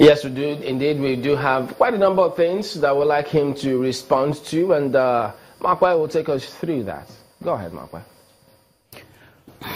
Yes, we do. Indeed, we do have quite a number of things that we'd like him to respond to, and Makwe will take us through that. Go ahead, Makwe.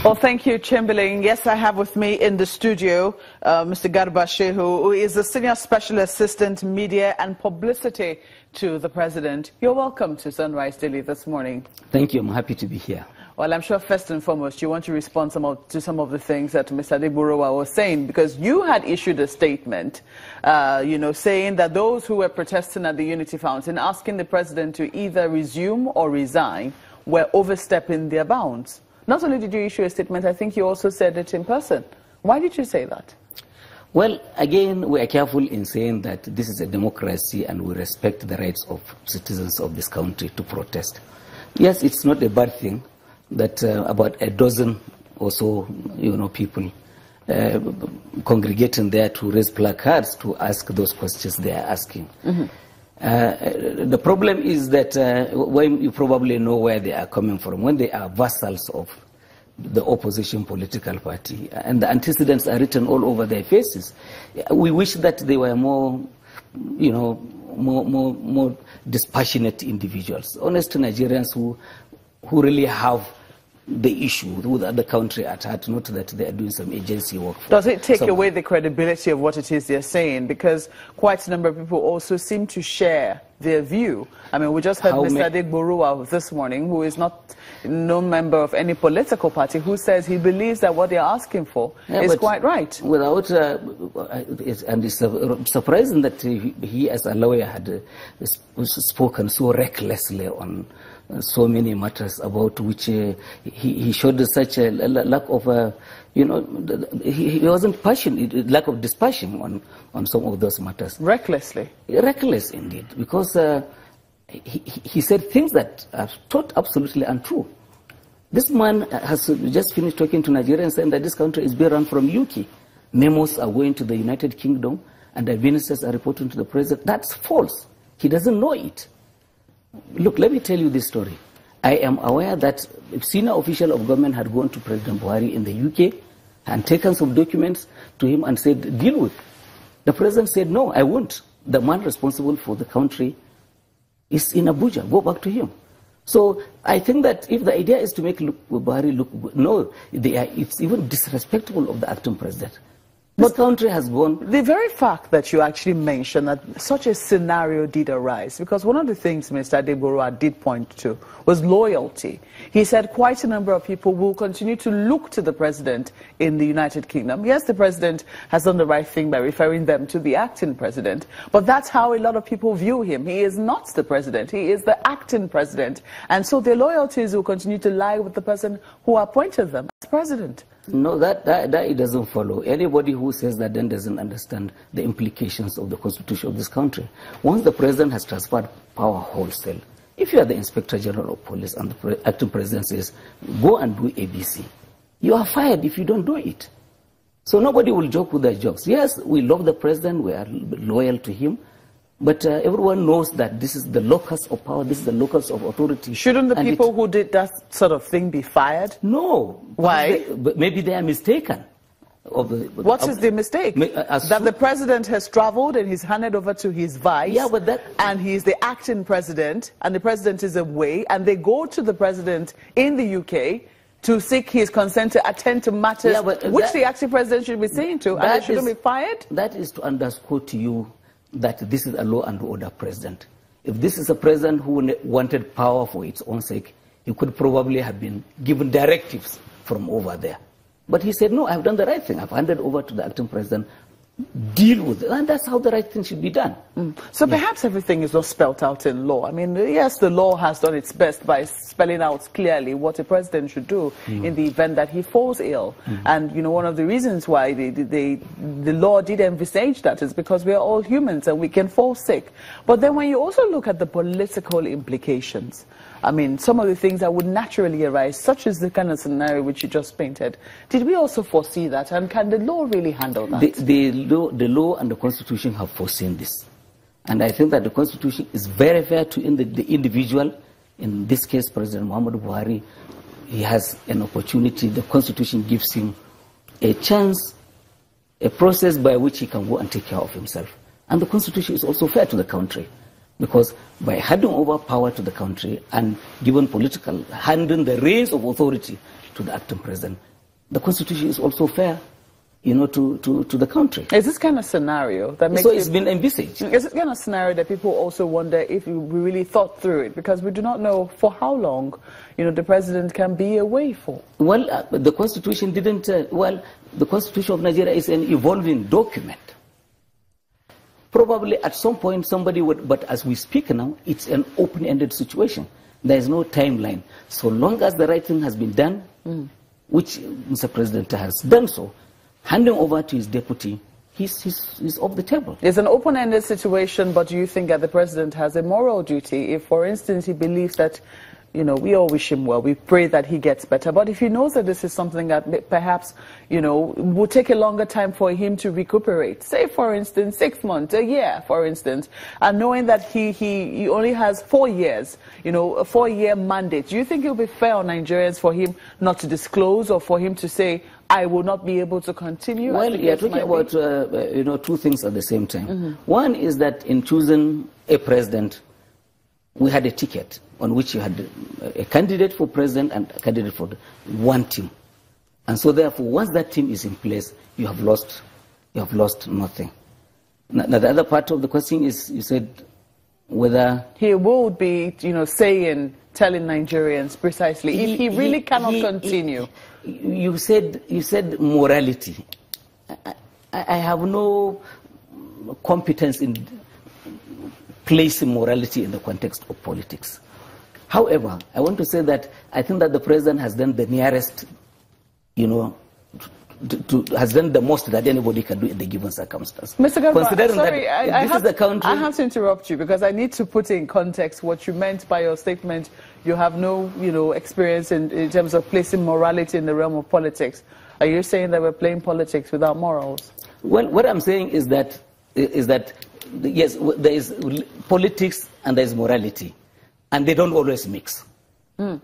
Well, thank you, Chamberlain. Yes, I have with me in the studio Mr. Garba Shehu, who is the Senior Special Assistant Media and Publicity to the President. You're welcome to Sunrise Daily this morning. Thank you. I'm happy to be here. Well, I'm sure first and foremost you want to respond to some of the things that Mr. Adegboruwa was saying, because you had issued a statement, saying that those who were protesting at the Unity Fountain, asking the President to either resume or resign, were overstepping their bounds. Not only did you issue a statement, I think you also said it in person. Why did you say that? Well, again, we are careful in saying that this is a democracy and we respect the rights of citizens of this country to protest. Yes, it's not a bad thing that about a dozen or so, people congregating there to raise placards to ask those questions they are asking. The problem is that when you probably know where they are coming from, when they are vassals of the opposition political party, and the antecedents are written all over their faces. We wish that they were more dispassionate individuals, honest Nigerians who really have the issue with the country at heart, not that they are doing some agency work. Does it take away the credibility of what it is they're saying? Because quite a number of people also seem to share their view. I mean, we just heard Mr. Adegboruwa this morning, who is no member of any political party, who says he believes that what they're asking for is quite right. Without, and it's surprising that he as a lawyer had spoken so recklessly on so many matters about which he showed such a lack of, he wasn't passionate, lack of dispassion on some of those matters. Recklessly? Reckless indeed, because he said things that are absolutely untrue. This man has just finished talking to Nigerians saying that this country is being run from UK. Memos are going to the United Kingdom and the witnesses are reporting to the president. That's false. He doesn't know it. Look, let me tell you this story. I am aware that a senior official of government had gone to President Buhari in the UK and taken some documents to him and said, deal with. The president said, no, I won't. The man responsible for the country is in Abuja. Go back to him. So I think that if the idea is to make Buhari look good, no, it's even disrespectful of the acting president. The country has gone. The very fact that you actually mentioned that such a scenario did arise, because one of the things Mr. Adegboruwa did point to was loyalty. He said quite a number of people will continue to look to the president in the United Kingdom. Yes, the president has done the right thing by referring them to the acting president, but that's how a lot of people view him. He is not the president. He is the acting president. And so their loyalties will continue to lie with the person who appointed them as president. No, that it doesn't follow. Anybody who says that then doesn't understand the implications of the constitution of this country. Once the president has transferred power wholesale, if you are the Inspector General of Police and the acting president says, go and do ABC, you are fired if you don't do it. So nobody will joke with their jokes. Yes, we love the president, we are loyal to him, but everyone knows that this is the locus of power, this is the locus of authority. Shouldn't the people who did that sort of thing be fired? No. Why? Maybe they are mistaken. What is the mistake? That the president has traveled and he's handed over to his vice, and he's the acting president, and the president is away, and they go to the president in the UK to seek his consent to attend to matters which the acting president should be saying to, and they shouldn't be fired? That is to underscore to you that this is a law and order president. If this is a president who wanted power for its own sake, he could probably have been given directives from over there. But he said, no, I've done the right thing. I've handed over to the acting president. Deal with it. And that's how the right thing should be done. So perhaps everything is not spelt out in law. I mean, yes, the law has done its best by spelling out clearly what a president should do in the event that he falls ill. And, one of the reasons why the law did envisage that is because we are all humans and we can fall sick. But then when you also look at the political implications, I mean, some of the things that would naturally arise, such as the kind of scenario which you just painted, did we also foresee that? And can the law really handle that? The law and the Constitution have foreseen this. And I think that the Constitution is very fair to the individual. In this case, President Muhammadu Buhari, he has an opportunity. The Constitution gives him a chance a process by which he can go and take care of himself. And the Constitution is also fair to the country, because by handing over power to the country and given handing the reins of authority to the acting president, the Constitution is also fair, to the country. Is this kind of scenario that makes it's been envisaged? Is this kind of scenario that people also wonder if we really thought through it, because we do not know for how long, the president can be away for? Well, the Constitution didn't. The Constitution of Nigeria is an evolving document. Probably at some point somebody would, but as we speak now, it's an open-ended situation. There is no timeline. So long as the right thing has been done, which Mr. President has done so, handing over to his deputy, he's off the table. It's an open-ended situation, but do you think that the president has a moral duty if, for instance, he believes that, we all wish him well, we pray that he gets better, but if he knows that this is something that perhaps, will take a longer time for him to recuperate, say, for instance, 6 months, a year, for instance, and knowing that he only has 4 years, a 4-year mandate, do you think it will be fair on Nigerians for him not to disclose, or for him to say, I will not be able to continue? Well, you're talking about, two things at the same time. One is that in choosing a president, we had a ticket on which you had a candidate for president and a candidate for one team. And so therefore, once that team is in place, you have lost nothing. Now, the other part of the question is, you said whether he would be, telling Nigerians precisely if he really cannot continue. You said morality. I have no competence in placing morality in the context of politics. However, I want to say that I think that the president has done the nearest, has done the most that anybody can do in the given circumstance. Mr. Garba, sorry, I have to interrupt you because I need to put in context what you meant by your statement. You have no, experience in terms of placing morality in the realm of politics. Are you saying that we're playing politics without morals? Well, what I'm saying is that yes, there is politics and there is morality, and they don't always mix. They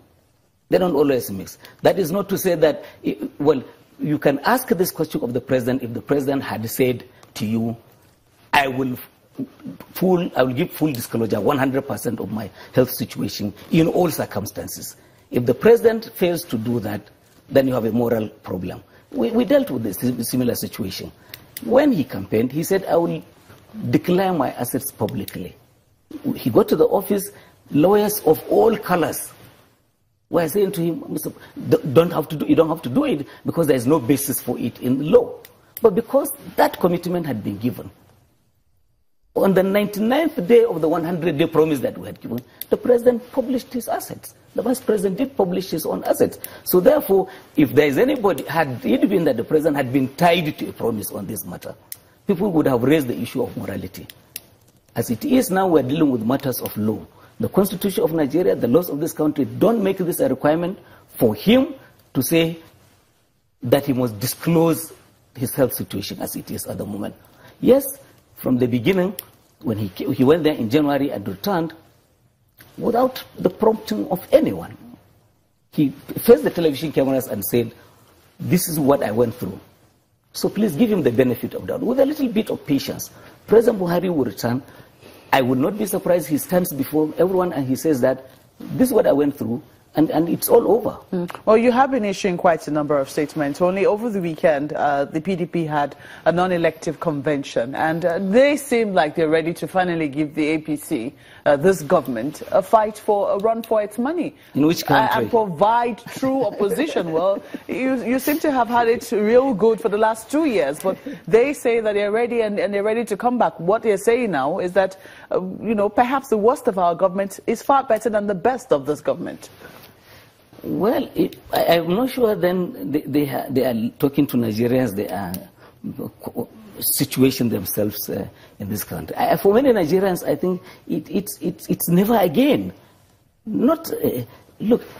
don't always mix. That is not to say that, you can ask this question of the president if the president had said to you, I will give full disclosure, 100% of my health situation in all circumstances. If the president fails to do that, then you have a moral problem. We dealt with this similar situation. When he campaigned, he said, I will declare my assets publicly. He got to the office, lawyers of all colors were saying to him, you don't have to do it because there is no basis for it in the law. But because that commitment had been given, on the 99th day of the 100-day promise that we had given, the president published his assets. The vice president did publish his own assets. So therefore, if there is anybody, had it been that the president had been tied to a promise on this matter, people would have raised the issue of morality. As it is now, we're dealing with matters of law. The Constitution of Nigeria, the laws of this country don't make this a requirement for him to say that he must disclose his health situation as it is at the moment. Yes, from the beginning, when he went there in January and returned, without the prompting of anyone, he faced the television cameras and said, this is what I went through. So please give him the benefit of doubt. With a little bit of patience, President Buhari will return. I would not be surprised he stands before everyone and he says that this is what I went through, and it's all over. Well, you have been issuing quite a number of statements. Only over the weekend, the PDP had a non-elective convention, and they seem like they're ready to finally give the APC, this government, a run for its money. In which country? And provide true opposition. Well, you seem to have had it real good for the last 2 years, but they say that they're ready and they're ready to come back. What they're saying now is that, perhaps the worst of our government is far better than the best of this government. Well, I'm not sure then they are talking to Nigerians, they are situating themselves in this country. For many Nigerians, I think it's never again. Look,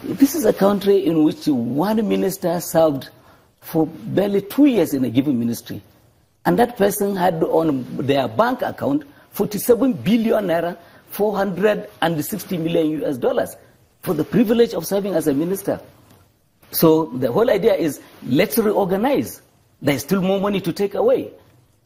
this is a country in which one minister served for barely 2 years in a given ministry. And that person had on their bank account 47 billion naira, 460 million US dollars. For the privilege of serving as a minister. So the whole idea is, let's reorganize. there's still more money to take away.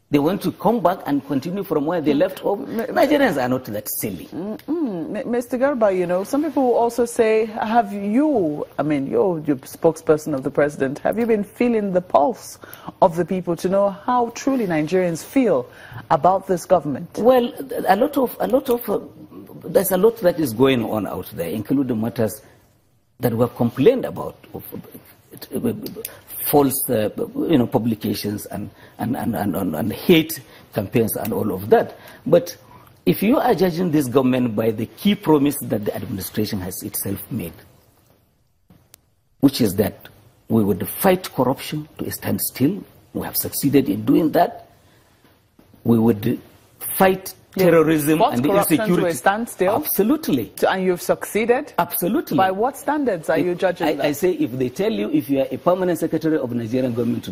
They want to come back and continue from where they left off. Nigerians are not that silly. Mr. Garba, you know, some people also say, have you, I mean, you're the spokesperson of the president, have you been feeling the pulse of the people to know how truly Nigerians feel about this government? Well, there's a lot that is going on out there, including matters that were complained about, false publications and hate campaigns and all of that. But if you are judging this government by the key promise that the administration has itself made, which is that we would fight corruption to a standstill, we have succeeded in doing that. We would fight terrorism and insecurity to a standstill. Absolutely. And you've succeeded? Absolutely. By what standards are you judging that? I say, if they tell you if you are a permanent secretary of the Nigerian government